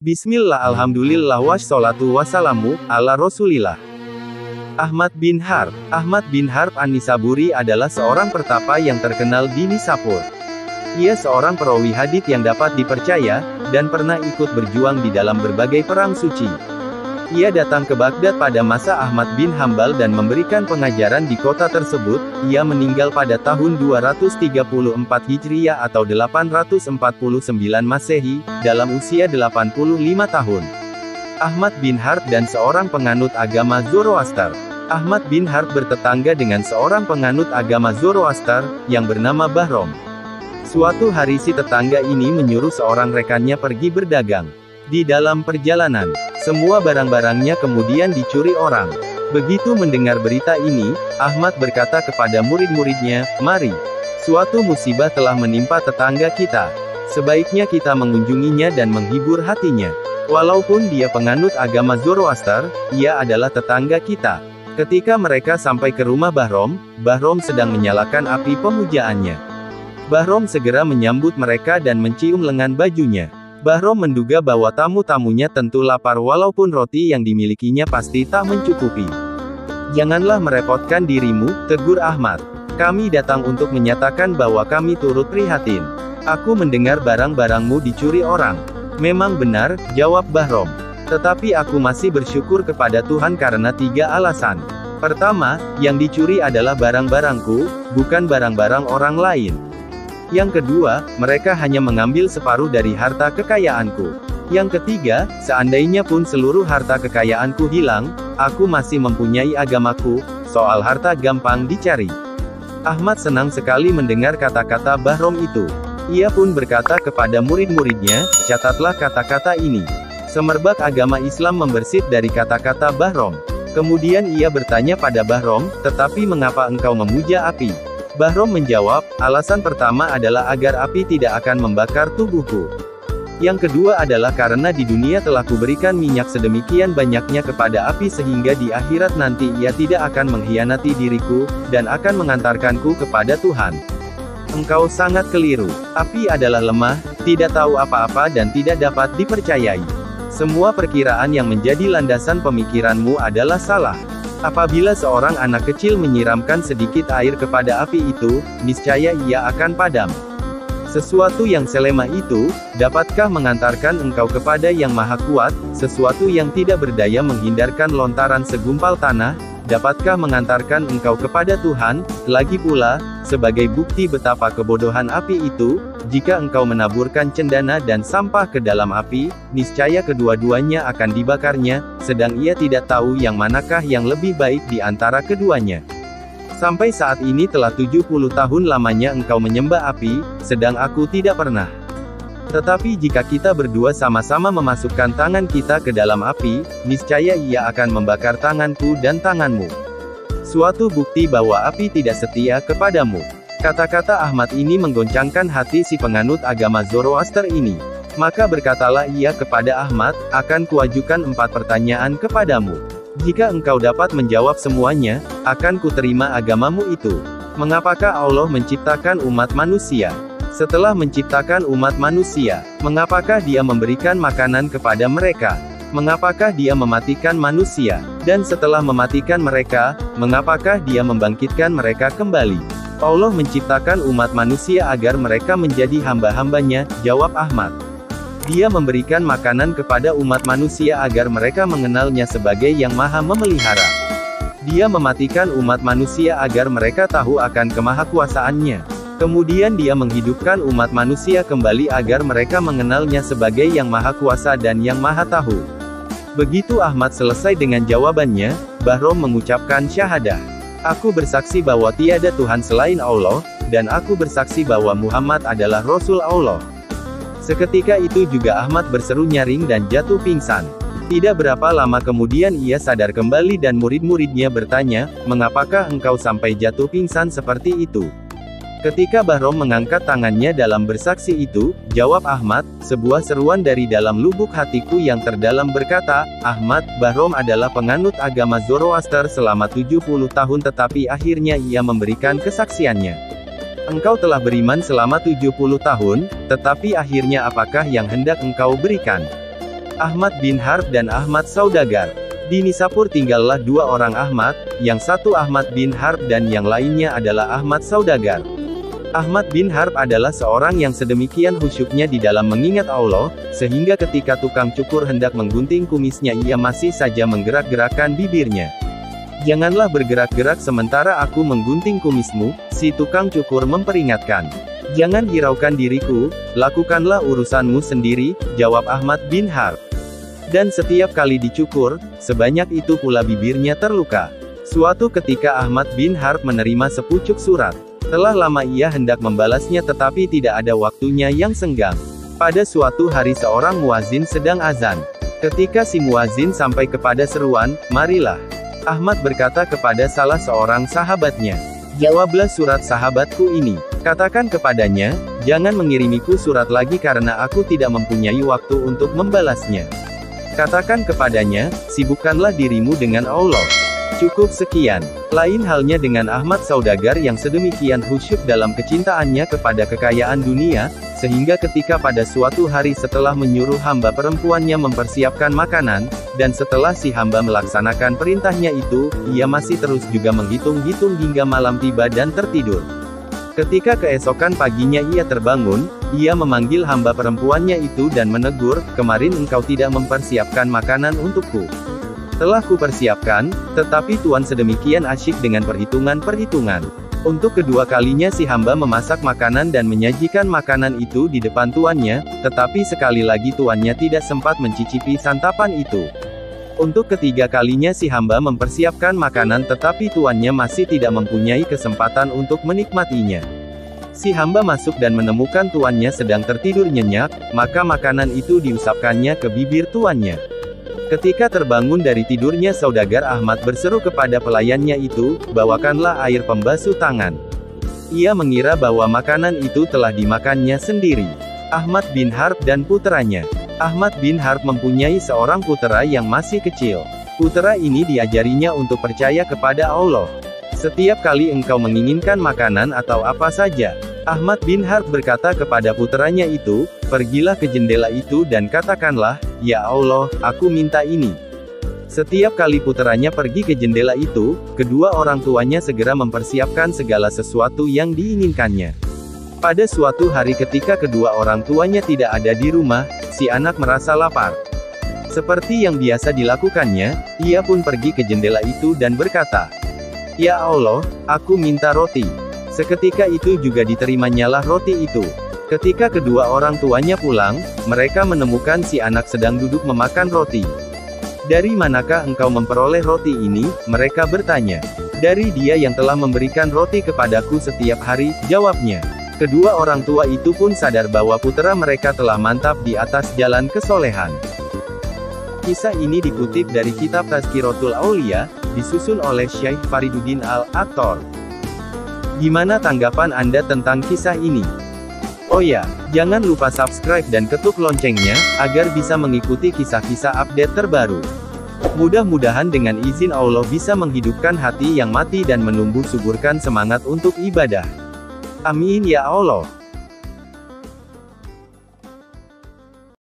Bismillah, alhamdulillah, wassalatu wassalamu ala rasulillah. Ahmad bin Harb. Ahmad bin Harb An-Nisaburi adalah seorang pertapa yang terkenal di Nisapur. Ia seorang perawi hadits yang dapat dipercaya, dan pernah ikut berjuang di dalam berbagai perang suci. Ia datang ke Baghdad pada masa Ahmad bin Hambal dan memberikan pengajaran di kota tersebut. Ia meninggal pada tahun 234 Hijriah atau 849 Masehi, dalam usia 85 tahun. Ahmad bin Harb dan seorang penganut agama Zoroaster. Ahmad bin Harb bertetangga dengan seorang penganut agama Zoroaster, yang bernama Bahrom. Suatu hari si tetangga ini menyuruh seorang rekannya pergi berdagang. Di dalam perjalanan, semua barang-barangnya kemudian dicuri orang. Begitu mendengar berita ini, Ahmad berkata kepada murid-muridnya, "Mari, suatu musibah telah menimpa tetangga kita. Sebaiknya kita mengunjunginya dan menghibur hatinya. Walaupun dia penganut agama Zoroaster, ia adalah tetangga kita." Ketika mereka sampai ke rumah Bahrom, Bahrom sedang menyalakan api pemujaannya. Bahrom segera menyambut mereka dan mencium lengan bajunya. Bahrom menduga bahwa tamu-tamunya tentu lapar walaupun roti yang dimilikinya pasti tak mencukupi. "Janganlah merepotkan dirimu," tegur Ahmad. "Kami datang untuk menyatakan bahwa kami turut prihatin. Aku mendengar barang-barangmu dicuri orang." "Memang benar," jawab Bahrom. "Tetapi aku masih bersyukur kepada Tuhan karena 3 alasan. Pertama, yang dicuri adalah barang-barangku, bukan barang-barang orang lain. Yang kedua, mereka hanya mengambil separuh dari harta kekayaanku. Yang ketiga, seandainya pun seluruh harta kekayaanku hilang, aku masih mempunyai agamaku, soal harta gampang dicari." Ahmad senang sekali mendengar kata-kata Bahrom itu. Ia pun berkata kepada murid-muridnya, "Catatlah kata-kata ini." Semerbak agama Islam membersit dari kata-kata Bahrom. Kemudian ia bertanya pada Bahrom, "Tetapi mengapa engkau memuja api?" Bahrom menjawab, "Alasan pertama adalah agar api tidak akan membakar tubuhku. Yang kedua adalah karena di dunia telah kuberikan minyak sedemikian banyaknya kepada api sehingga di akhirat nanti ia tidak akan mengkhianati diriku, dan akan mengantarkanku kepada Tuhan. Engkau sangat keliru. Api adalah lemah, tidak tahu apa-apa dan tidak dapat dipercayai. Semua perkiraan yang menjadi landasan pemikiranmu adalah salah. Apabila seorang anak kecil menyiramkan sedikit air kepada api itu, niscaya ia akan padam. Sesuatu yang selemah itu, dapatkah mengantarkan engkau kepada Yang Maha Kuat? Sesuatu yang tidak berdaya menghindarkan lontaran segumpal tanah, dapatkah mengantarkan engkau kepada Tuhan? Lagi pula, sebagai bukti betapa kebodohan api itu, jika engkau menaburkan cendana dan sampah ke dalam api, niscaya kedua-duanya akan dibakarnya, sedang ia tidak tahu yang manakah yang lebih baik di antara keduanya. Sampai saat ini telah 70 tahun lamanya engkau menyembah api, sedang aku tidak pernah. Tetapi jika kita berdua sama-sama memasukkan tangan kita ke dalam api, niscaya ia akan membakar tanganku dan tanganmu. Suatu bukti bahwa api tidak setia kepadamu." Kata-kata Ahmad ini menggoncangkan hati si penganut agama Zoroaster ini. Maka berkatalah ia kepada Ahmad, "Akan kuajukan 4 pertanyaan kepadamu. Jika engkau dapat menjawab semuanya, akan kuterima agamamu itu. Mengapakah Allah menciptakan umat manusia? Setelah menciptakan umat manusia, mengapakah Dia memberikan makanan kepada mereka? Mengapakah Dia mematikan manusia? Dan setelah mematikan mereka, mengapakah Dia membangkitkan mereka kembali?" "Allah menciptakan umat manusia agar mereka menjadi hamba-hambanya," jawab Ahmad. "Dia memberikan makanan kepada umat manusia agar mereka mengenalnya sebagai Yang Maha Memelihara. Dia mematikan umat manusia agar mereka tahu akan kemahakuasaannya. Kemudian Dia menghidupkan umat manusia kembali agar mereka mengenalnya sebagai Yang Maha Kuasa dan Yang Maha Tahu." Begitu Ahmad selesai dengan jawabannya, Bahrom mengucapkan syahadah. "Aku bersaksi bahwa tiada Tuhan selain Allah, dan aku bersaksi bahwa Muhammad adalah Rasul Allah." Seketika itu juga Ahmad berseru nyaring dan jatuh pingsan. Tidak berapa lama kemudian ia sadar kembali dan murid-muridnya bertanya, "Mengapakah engkau sampai jatuh pingsan seperti itu?" Ketika Bahrom mengangkat tangannya dalam bersaksi itu, jawab Ahmad, sebuah seruan dari dalam lubuk hatiku yang terdalam berkata, "Ahmad, Bahrom adalah penganut agama Zoroaster selama 70 tahun tetapi akhirnya ia memberikan kesaksiannya. Engkau telah beriman selama 70 tahun, tetapi akhirnya apakah yang hendak engkau berikan?" Ahmad bin Harb dan Ahmad Saudagar. Di Nishapur tinggallah dua orang Ahmad, yang satu Ahmad bin Harb dan yang lainnya adalah Ahmad Saudagar. Ahmad bin Harb adalah seorang yang sedemikian khusyuknya di dalam mengingat Allah, sehingga ketika tukang cukur hendak menggunting kumisnya ia masih saja menggerak-gerakkan bibirnya. "Janganlah bergerak-gerak sementara aku menggunting kumismu," si tukang cukur memperingatkan. "Jangan hiraukan diriku, lakukanlah urusanmu sendiri," jawab Ahmad bin Harb. Dan setiap kali dicukur, sebanyak itu pula bibirnya terluka. Suatu ketika Ahmad bin Harb menerima sepucuk surat. Telah lama ia hendak membalasnya tetapi tidak ada waktunya yang senggang. Pada suatu hari seorang muazin sedang azan. Ketika si muazin sampai kepada seruan, "Marilah." Ahmad berkata kepada salah seorang sahabatnya, "Jawablah surat sahabatku ini. Katakan kepadanya, jangan mengirimiku surat lagi karena aku tidak mempunyai waktu untuk membalasnya. Katakan kepadanya, sibukkanlah dirimu dengan Allah." Cukup sekian. Lain halnya dengan Ahmad Saudagar yang sedemikian khusyuk dalam kecintaannya kepada kekayaan dunia, sehingga ketika pada suatu hari setelah menyuruh hamba perempuannya mempersiapkan makanan, dan setelah si hamba melaksanakan perintahnya itu, ia masih terus juga menghitung-hitung hingga malam tiba dan tertidur. Ketika keesokan paginya ia terbangun, ia memanggil hamba perempuannya itu dan menegur, "Kemarin engkau tidak mempersiapkan makanan untukku. Telah kupersiapkan, tetapi Tuan sedemikian asyik dengan perhitungan-perhitungan." Untuk kedua kalinya si hamba memasak makanan dan menyajikan makanan itu di depan tuannya, tetapi sekali lagi tuannya tidak sempat mencicipi santapan itu. Untuk ketiga kalinya si hamba mempersiapkan makanan tetapi tuannya masih tidak mempunyai kesempatan untuk menikmatinya. Si hamba masuk dan menemukan tuannya sedang tertidur nyenyak, maka makanan itu diusapkannya ke bibir tuannya. Ketika terbangun dari tidurnya Saudagar Ahmad berseru kepada pelayannya itu, "Bawakanlah air pembasuh tangan." Ia mengira bahwa makanan itu telah dimakannya sendiri. Ahmad bin Harb dan puteranya. Ahmad bin Harb mempunyai seorang putera yang masih kecil. Putera ini diajarinya untuk percaya kepada Allah. "Setiap kali engkau menginginkan makanan atau apa saja," Ahmad bin Harb berkata kepada puteranya itu, "Pergilah ke jendela itu dan katakanlah, 'Ya Allah, aku minta ini.'" Setiap kali puteranya pergi ke jendela itu, kedua orang tuanya segera mempersiapkan segala sesuatu yang diinginkannya. Pada suatu hari ketika kedua orang tuanya tidak ada di rumah, si anak merasa lapar. Seperti yang biasa dilakukannya, ia pun pergi ke jendela itu dan berkata, "Ya Allah, aku minta roti." Seketika itu juga diterimanya roti itu. Ketika kedua orang tuanya pulang, mereka menemukan si anak sedang duduk memakan roti. "Dari manakah engkau memperoleh roti ini?" mereka bertanya. "Dari Dia yang telah memberikan roti kepadaku setiap hari," jawabnya. Kedua orang tua itu pun sadar bahwa putera mereka telah mantap di atas jalan kesolehan. Kisah ini dikutip dari kitab Tazkiratul Aulia, disusun oleh Syekh Fariduddin Al-Attor. Gimana tanggapan Anda tentang kisah ini? Oh ya, jangan lupa subscribe dan ketuk loncengnya, agar bisa mengikuti kisah-kisah update terbaru. Mudah-mudahan dengan izin Allah bisa menghidupkan hati yang mati dan menumbuh suburkan semangat untuk ibadah. Amin ya Allah.